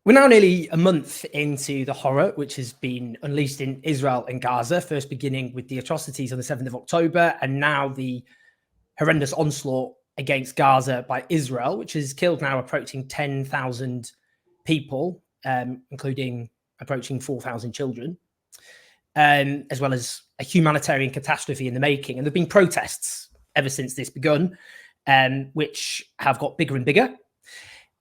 We're now nearly a month into the horror which has been unleashed in Israel and Gaza, first beginning with the atrocities on the 7th of October, and now the horrendous onslaught against Gaza by Israel, which has killed now approaching 10,000 people, including approaching 4,000 children, as well as a humanitarian catastrophe in the making. And there have been protests ever since this begun, which have got bigger and bigger.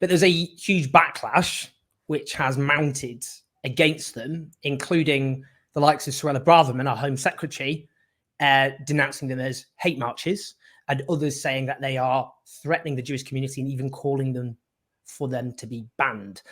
But there's a huge backlash which has mounted against them, including the likes of Suella Braverman, our Home Secretary, denouncing them as hate marches, and others saying that they are threatening the Jewish community and even calling them for them to be banned.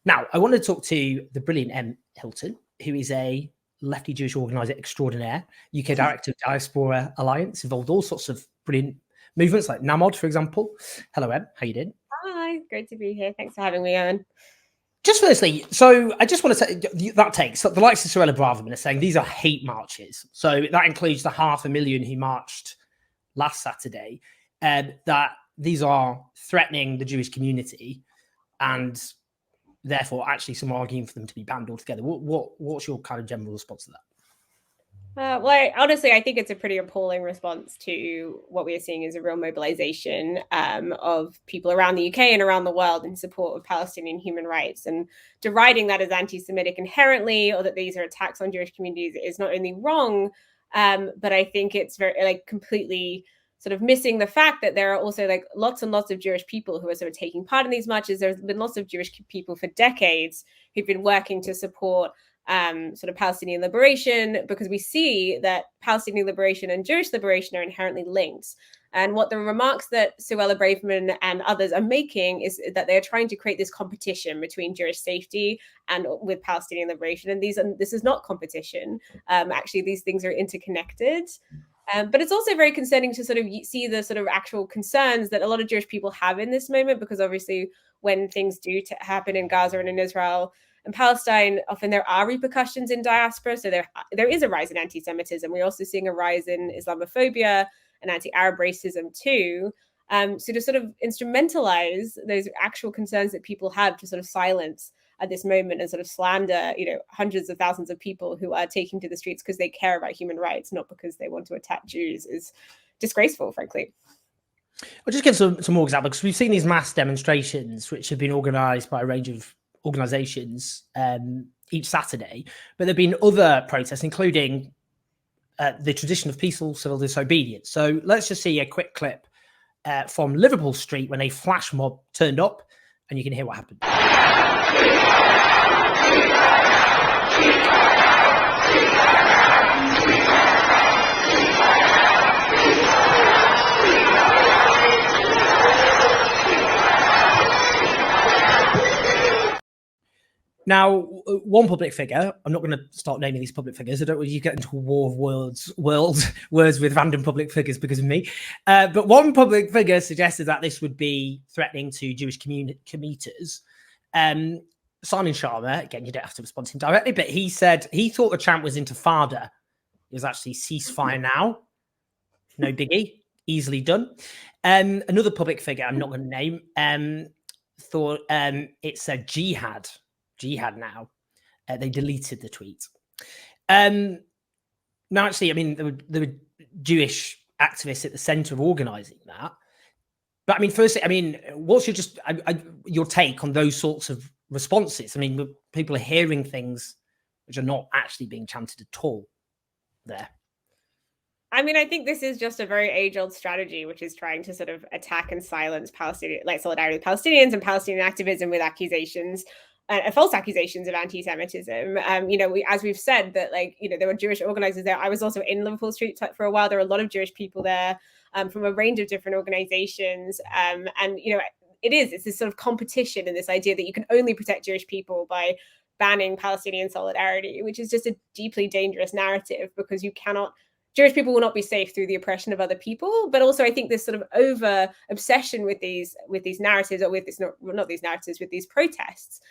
Now, I want to talk to the brilliant Em Hilton, who is a lefty Jewish organizer extraordinaire, UK director of Diaspora Alliance, involved all sorts of brilliant movements like NAMOD, for example. Hello, Em. How you doing? Hi, great to be here. Thanks for having me on. Just firstly, so I just want to say that takes the likes of Suella Braverman are saying these are hate marches. So that includes the 500,000 who marched last Saturday, that these are threatening the Jewish community, and therefore actually some are arguing for them to be banned altogether. What's your kind of general response to that? Honestly, I think it's a pretty appalling response to what we are seeing as a real mobilization of people around the UK and around the world in support of Palestinian human rights, and deriding that as anti-Semitic inherently, or that these are attacks on Jewish communities, is not only wrong, but I think it's very completely sort of missing the fact that there are also lots and lots of Jewish people who are sort of taking part in these marches. There's been lots of Jewish people for decades who've been working to support sort of Palestinian liberation, because we see that Palestinian liberation and Jewish liberation are inherently linked. And what the remarks that Suella Braverman and others are making is that they are trying to create this competition between Jewish safety and with Palestinian liberation. And this is not competition. Actually, these things are interconnected. But it's also very concerning to sort of see the sort of actual concerns that a lot of Jewish people have in this moment, because obviously when things do happen in Gaza and in Israel and Palestine, often there are repercussions in diaspora. So there is a rise in anti-Semitism. We're also seeing a rise in Islamophobia and anti-Arab racism too. So to sort of instrumentalize those actual concerns that people have to sort of silence at this moment and sort of slander, hundreds of thousands of people who are taking to the streets because they care about human rights, not because they want to attack Jews, is disgraceful, frankly. I'll just give some more examples, because we've seen these mass demonstrations which have been organized by a range of organizations each Saturday, but there have been other protests, including the tradition of peaceful civil disobedience. So let's just see a quick clip from Liverpool Street when a flash mob turned up, and you can hear what happened. Now, one public figure, I'm not going to start naming these public figures. I don't want you to get into a war of words with random public figures because of me. But one public figure suggested that this would be threatening to Jewish commuters. Simon Sharma, again, you don't have to respond to him directly, but he said he thought the chant was intifada. It was actually ceasefire now. No biggie, easily done. Another public figure, I'm not going to name, thought it said jihad now. They deleted the tweet. Now, actually, I mean, there were Jewish activists at the center of organizing that. But I mean, firstly, I mean, what's your take on those sorts of responses? I mean, people are hearing things which are not actually being chanted at all there. I mean, I think this is just a very age-old strategy, which is trying to sort of attack and silence solidarity with Palestinians and Palestinian activism with accusations. False accusations of anti-Semitism. As we've said, that there were Jewish organizers there. I was also in Liverpool Street for a while. There were a lot of Jewish people there from a range of different organizations. It's this sort of competition and this idea that you can only protect Jewish people by banning Palestinian solidarity, which is just a deeply dangerous narrative, because Jewish people will not be safe through the oppression of other people. But also, I think this sort of over obsession with these narratives, or with these protests,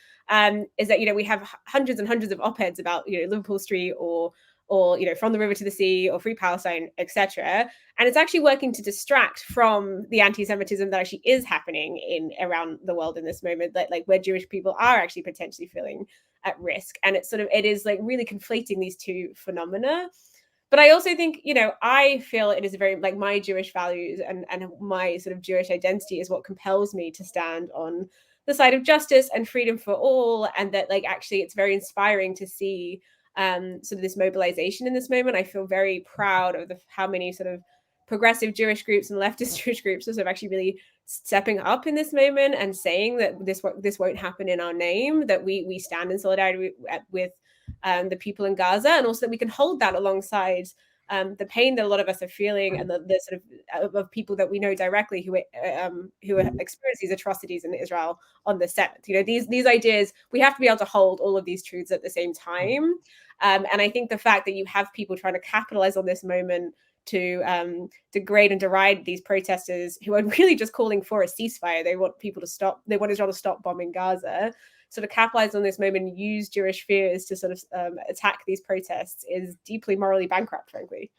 is that we have hundreds and hundreds of op-eds about Liverpool Street or or, you know, from the river to the sea, or free Palestine, etc. And it's actually working to distract from the anti-Semitism that actually is happening around the world in this moment, that like where Jewish people are actually potentially feeling at risk. And it is like really conflating these two phenomena. But I also think, you know, I feel it is a very, like, my Jewish values and my sort of Jewish identity is what compels me to stand on the side of justice and freedom for all. And that, like, actually it's very inspiring to see sort of this mobilization in this moment. I feel very proud of how many sort of progressive Jewish groups and leftist Jewish groups are sort of actually really stepping up in this moment and saying that this won't happen in our name, that we stand in solidarity with the people in Gaza, and also that we can hold that alongside the pain that a lot of us are feeling, and the sort of people that we know directly who experience these atrocities in Israel on the 7th. You know, these ideas, we have to be able to hold all of these truths at the same time. And I think the fact that you have people trying to capitalize on this moment to degrade and deride these protesters who are really just calling for a ceasefire. They want people to stop. They want Israel to stop bombing Gaza. Sort of capitalize on this moment and use Jewish fears to sort of attack these protests is deeply morally bankrupt, frankly.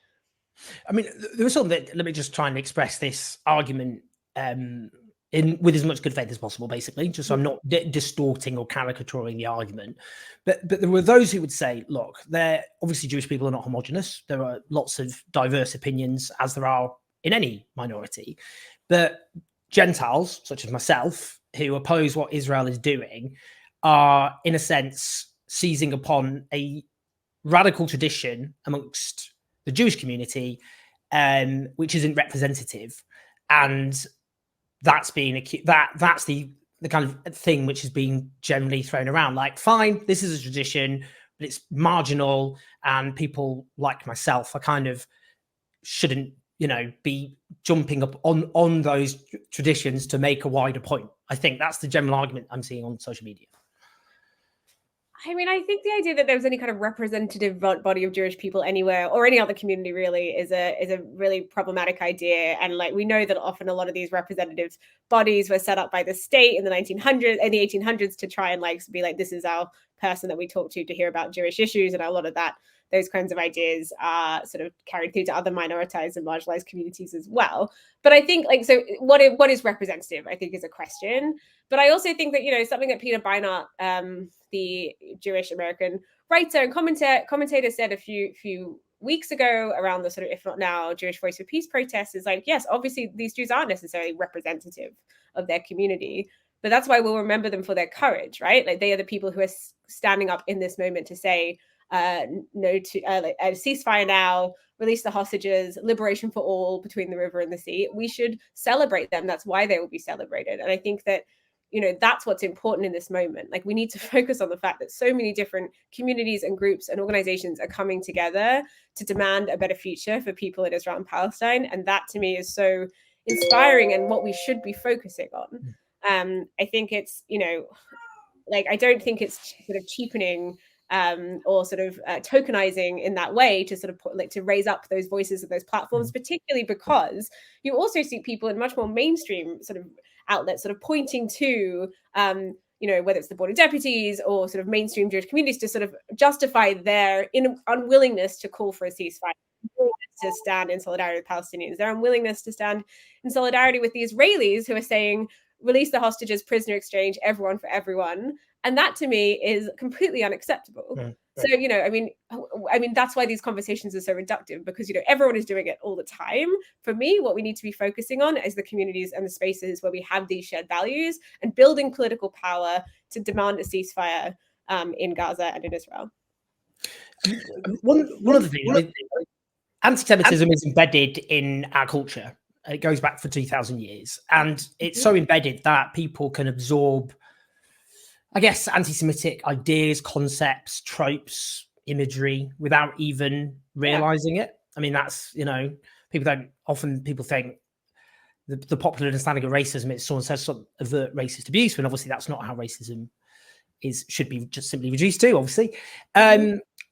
I mean, there was something that, let me just try and express this argument with as much good faith as possible, basically, just so I'm not distorting or caricaturing the argument. But there were those who would say, look, obviously Jewish people are not homogenous. There are lots of diverse opinions, as there are in any minority. But Gentiles, such as myself, who oppose what Israel is doing, are, in a sense, seizing upon a radical tradition amongst the Jewish community, which isn't representative. And that's that's the kind of thing which is being generally thrown around. Like, fine, this is a tradition, but it's marginal, and people like myself are kind of shouldn't, you know, be jumping up on those traditions to make a wider point. I think that's the general argument I'm seeing on social media. I mean, I think the idea that there's any kind of representative body of Jewish people anywhere, or any other community really, is a really problematic idea. And like, we know that often a lot of these representative bodies were set up by the state in the 1800s to try and like be like, this is our person that we talk to hear about Jewish issues. And a lot of those kinds of ideas are sort of carried through to other minoritized and marginalized communities as well. But I think, like, so what is representative, I think, is a question. But I also think that, you know, something that Peter Beinart, the Jewish American writer and commentator, said a few weeks ago around the sort of, if not now, Jewish Voice for Peace protests is like, yes, obviously these Jews aren't necessarily representative of their community, but that's why we'll remember them for their courage, right? Like, they are the people who are standing up in this moment to say, no to a ceasefire now, release the hostages, liberation for all between the river and the sea. We should celebrate them. That's why they will be celebrated. And I think that, you know, that's what's important in this moment. Like, we need to focus on the fact that so many different communities and groups and organizations are coming together to demand a better future for people in Israel and Palestine. And that, to me, is so inspiring and what we should be focusing on. I think it's, you know, like, I don't think it's sort of cheapening or sort of tokenizing in that way to sort of like to raise up those voices of those platforms, particularly because you also see people in much more mainstream sort of outlets sort of pointing to, you know, whether it's the Board of Deputies or sort of mainstream Jewish communities to sort of justify their unwillingness to call for a ceasefire, to stand in solidarity with Palestinians, their unwillingness to stand in solidarity with the Israelis who are saying, release the hostages, prisoner exchange, everyone for everyone. And that, to me, is completely unacceptable. Right. So, you know, I mean, that's why these conversations are so reductive, because, you know, everyone is doing it all the time. For me, what we need to be focusing on is the communities and the spaces where we have these shared values and building political power to demand a ceasefire in Gaza and in Israel. One of the things, anti-Semitism is embedded in our culture. It goes back for 2,000 years. And it's so embedded that people can absorb, I guess, anti-Semitic ideas, concepts, tropes, imagery without even realizing it. I mean, that's, you know, people think the popular understanding of racism is someone says something avert racist abuse, when obviously that's not how racism should be just simply reduced to, obviously.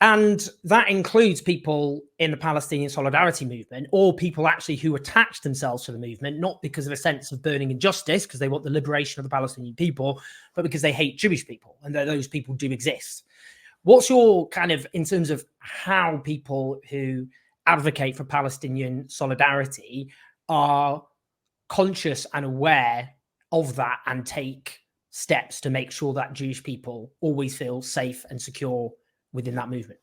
And that includes people in the Palestinian solidarity movement, or people actually who attach themselves to the movement, not because of a sense of burning injustice, because they want the liberation of the Palestinian people, but because they hate Jewish people, and that those people do exist. What's your kind of, in terms of how people who advocate for Palestinian solidarity are conscious and aware of that and take steps to make sure that Jewish people always feel safe and secure within that movement?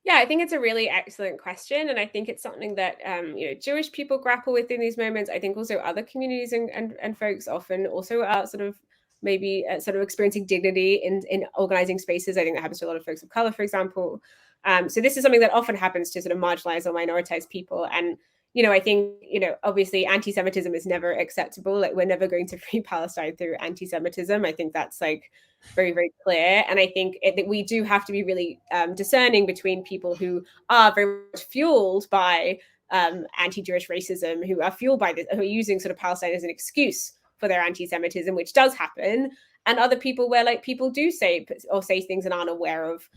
Yeah, I think it's a really excellent question, and I think it's something that Jewish people grapple with in these moments. I think also other communities and folks often also are sort of maybe sort of experiencing dignity in organizing spaces. I think that happens to a lot of folks of color, for example. So this is something that often happens to sort of marginalized or minoritized people, and I think obviously anti-Semitism is never acceptable. Like, we're never going to free Palestine through anti-Semitism. I think that's like very, very clear. And I think that we do have to be really discerning between people who are very much fueled by anti-Jewish racism, who are fueled by this, who are using sort of Palestine as an excuse for their anti-Semitism, which does happen, and other people where like people do say things and aren't aware of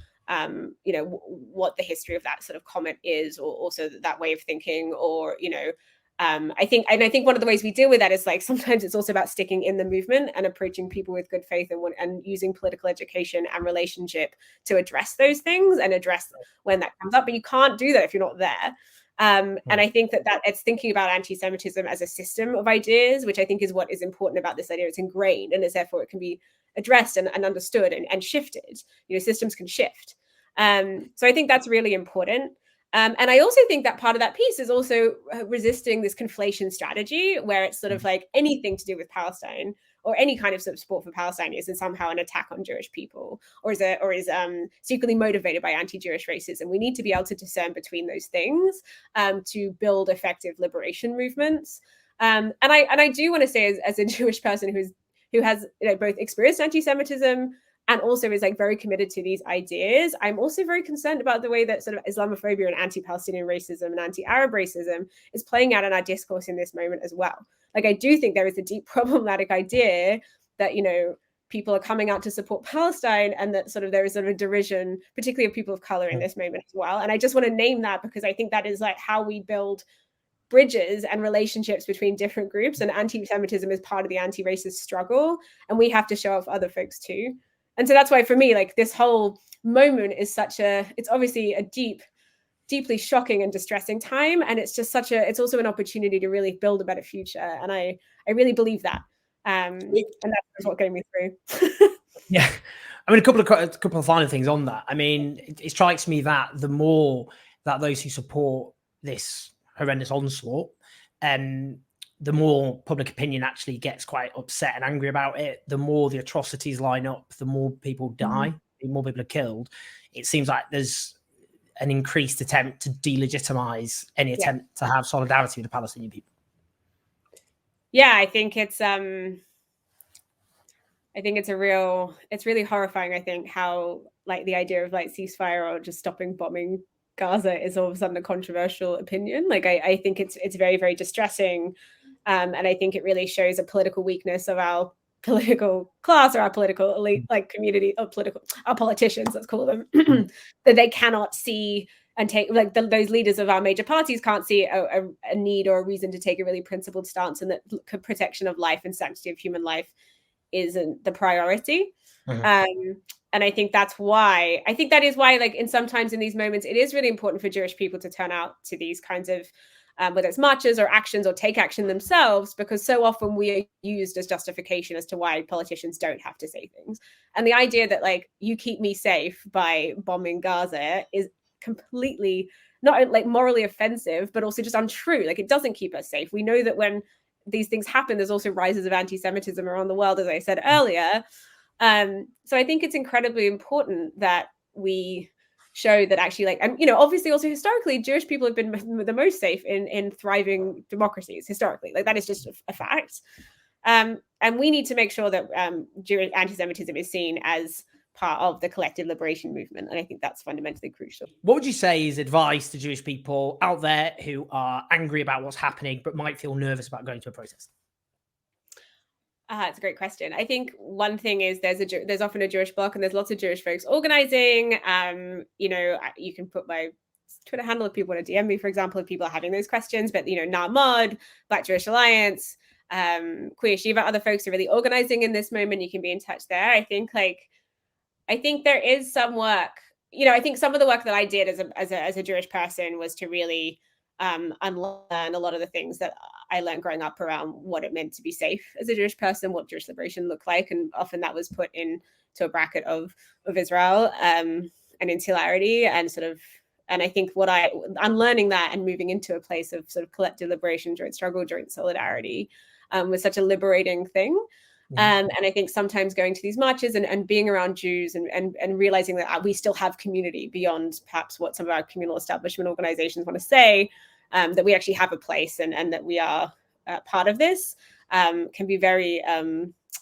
what the history of that sort of comment is, or also that way of thinking, or I think one of the ways we deal with that is like sometimes it's also about sticking in the movement and approaching people with good faith and using political education and relationship to address those things and address when that comes up. But you can't do that if you're not there. And I think that it's thinking about anti-Semitism as a system of ideas, which I think is what is important about this idea. It's ingrained, and it's therefore it can be addressed and understood and shifted. Systems can shift. So I think that's really important. And I also think that part of that piece is also resisting this conflation strategy where it's sort of like anything to do with Palestine or any kind of sort of support for Palestine is somehow an attack on Jewish people or is secretly motivated by anti-Jewish racism. We need to be able to discern between those things to build effective liberation movements. And I do want to say, as a Jewish person who has both experienced anti-Semitism and also is like very committed to these ideas, I'm also very concerned about the way that sort of Islamophobia and anti-Palestinian racism and anti-Arab racism is playing out in our discourse in this moment as well. Like, I do think there is a deep problematic idea that, people are coming out to support Palestine, and that sort of there is sort of a derision, particularly of people of color in this moment as well. And I just want to name that because I think that is like how we build bridges and relationships between different groups, and anti-Semitism is part of the anti-racist struggle, and we have to show off other folks too. And so that's why for me, like, this whole moment is it's obviously a deeply shocking and distressing time. And it's just it's also an opportunity to really build a better future. And I really believe that. And that's what getting me through. Yeah. I mean, a couple of final things on that. I mean, it strikes me that the more that those who support this horrendous onslaught, the more public opinion actually gets quite upset and angry about it, the more the atrocities line up, the more people die, the more people are killed. It seems like there's an increased attempt to delegitimize any attempt to have solidarity with the Palestinian people. Yeah, I think it's really horrifying, I think, how like the idea of like ceasefire or just stopping bombing Gaza is all of a sudden a controversial opinion. Like, I think it's very, very distressing. And I think it really shows a political weakness of our political class or our political elite, like community of our politicians, let's call them, that they cannot see and take, like those leaders of our major parties can't see a need or a reason to take a really principled stance, and that protection of life and sanctity of human life isn't the priority. And I think that is why, like, sometimes in these moments, it is really important for Jewish people to turn out to these kinds of, whether it's marches or actions or take action themselves, because so often we are used as justification as to why politicians don't have to say things. And the idea that, like, you keep me safe by bombing Gaza is completely not like morally offensive, but also just untrue. Like, it doesn't keep us safe. We know that when these things happen, there's also rises of anti-Semitism around the world, as I said earlier. So I think it's incredibly important that we show that actually, like, and obviously also historically, Jewish people have been the most safe in thriving democracies historically. Like, that is just a fact. And we need to make sure that Jewish anti-Semitism is seen as part of the collective liberation movement. And I think that's fundamentally crucial. What would you say is advice to Jewish people out there who are angry about what's happening, but might feel nervous about going to a protest? It's a great question. I think one thing is there's often a Jewish bloc, and there's lots of Jewish folks organizing. You can put my Twitter handle if people want to DM me, for example, if people are having those questions. But Na'amad, Black Jewish Alliance, Queer Shiva, other folks are really organizing in this moment. You can be in touch there. I think, like, I think there is some work. I think some of the work that I did as a Jewish person was to really unlearn a lot of the things that I learned growing up around what it meant to be safe as a Jewish person, what Jewish liberation looked like, and often that was put into a bracket of Israel and insularity and sort of. And I think I'm learning that and moving into a place of sort of collective liberation, joint struggle, joint solidarity was such a liberating thing. And I think sometimes going to these marches and being around Jews and realizing that we still have community beyond perhaps what some of our communal establishment organizations want to say, that we actually have a place and that we are part of this can be very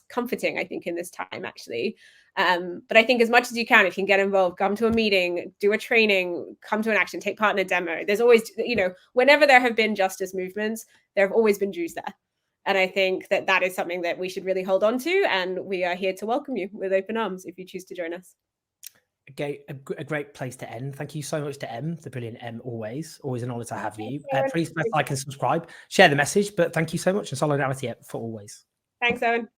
comforting, I think, in this time, actually. But I think as much as you can, if you can get involved, come to a meeting, do a training, come to an action, take part in a demo. There's always, whenever there have been justice movements, there have always been Jews there. And I think that is something that we should really hold on to. And we are here to welcome you with open arms if you choose to join us. Okay, a great place to end. Thank you so much to Em, the brilliant Em, always an honor to have you. Please press like and subscribe, share the message, but thank you so much, and solidarity for always. Thanks, Owen.